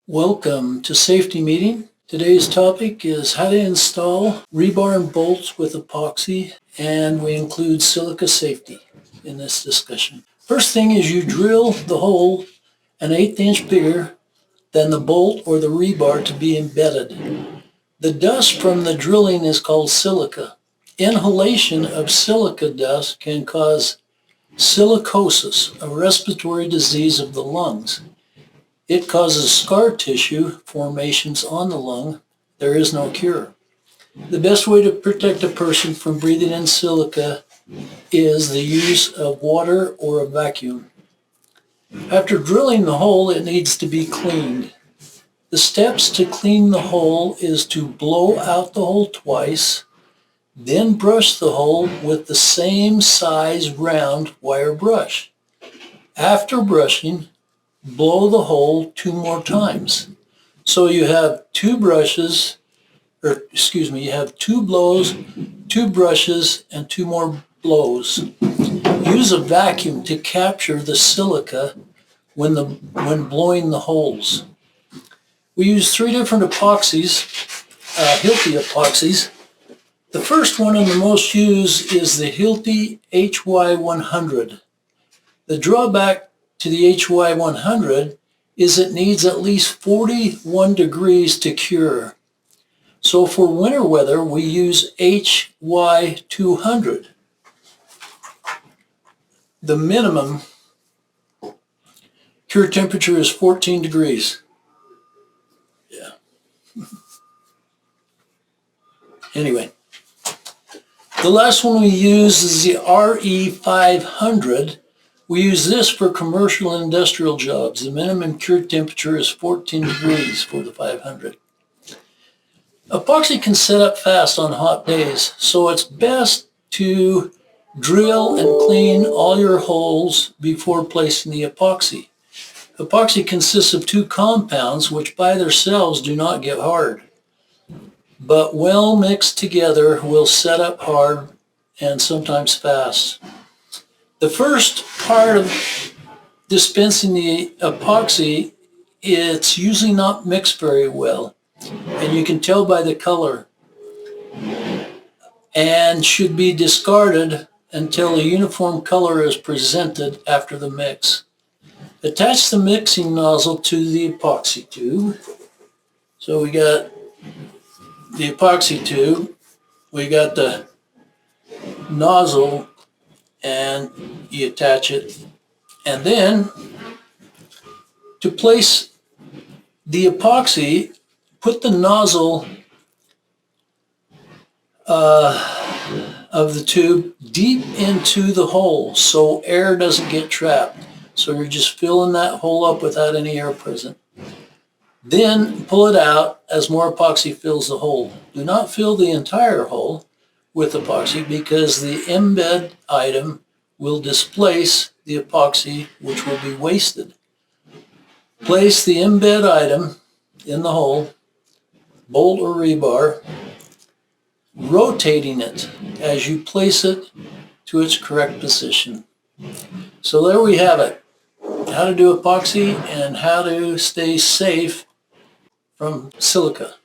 Welcome to Safety Meeting. Today's topic is how to install rebar and bolts with epoxy, and we include silica safety in this discussion. First thing is you drill the hole an 1/8 inch bigger than the bolt or the rebar to be embedded. The dust from the drilling is called silica. Inhalation of silica dust can cause silicosis, a respiratory disease of the lungs. It causes scar tissue formations on the lung. There is no cure. The best way to protect a person from breathing in silica is the use of water or a vacuum. After drilling the hole, it needs to be cleaned. The steps to clean the hole is to blow out the hole twice, then brush the hole with the same size round wire brush. After brushing, blow the hole 2 more times. So you have 2 brushes, you have 2 blows, 2 brushes, and 2 more blows. Use a vacuum to capture the silica when blowing the holes. We use 3 different epoxies, Hilti epoxies. The first one and the most used is the Hilti HY100. The drawback to the HY100 is it needs at least 41 degrees to cure. So for winter weather, we use HY200. The minimum cure temperature is 14 degrees. Yeah. Anyway, the last one we use is the RE500. We use this for commercial and industrial jobs. The minimum cure temperature is 14 degrees for the 500. Epoxy can set up fast on hot days, so it's best to drill and clean all your holes before placing the epoxy. Epoxy consists of 2 compounds which by themselves do not get hard, but well mixed together will set up hard and sometimes fast. The first part of dispensing the epoxy, it's usually not mixed very well, and you can tell by the color, and should be discarded until a uniform color is presented after the mix. Attach the mixing nozzle to the epoxy tube. So we got the epoxy tube, we got the nozzle, and you attach it. And then to place the epoxy, put the nozzle of the tube deep into the hole so air doesn't get trapped. So you're just filling that hole up without any air present. Then pull it out as more epoxy fills the hole. Do not fill the entire hole with epoxy because the embed item will displace the epoxy, which will be wasted. Place the embed item in the hole, bolt or rebar, rotating it as you place it to its correct position. So there we have it. How to do epoxy and how to stay safe from silica.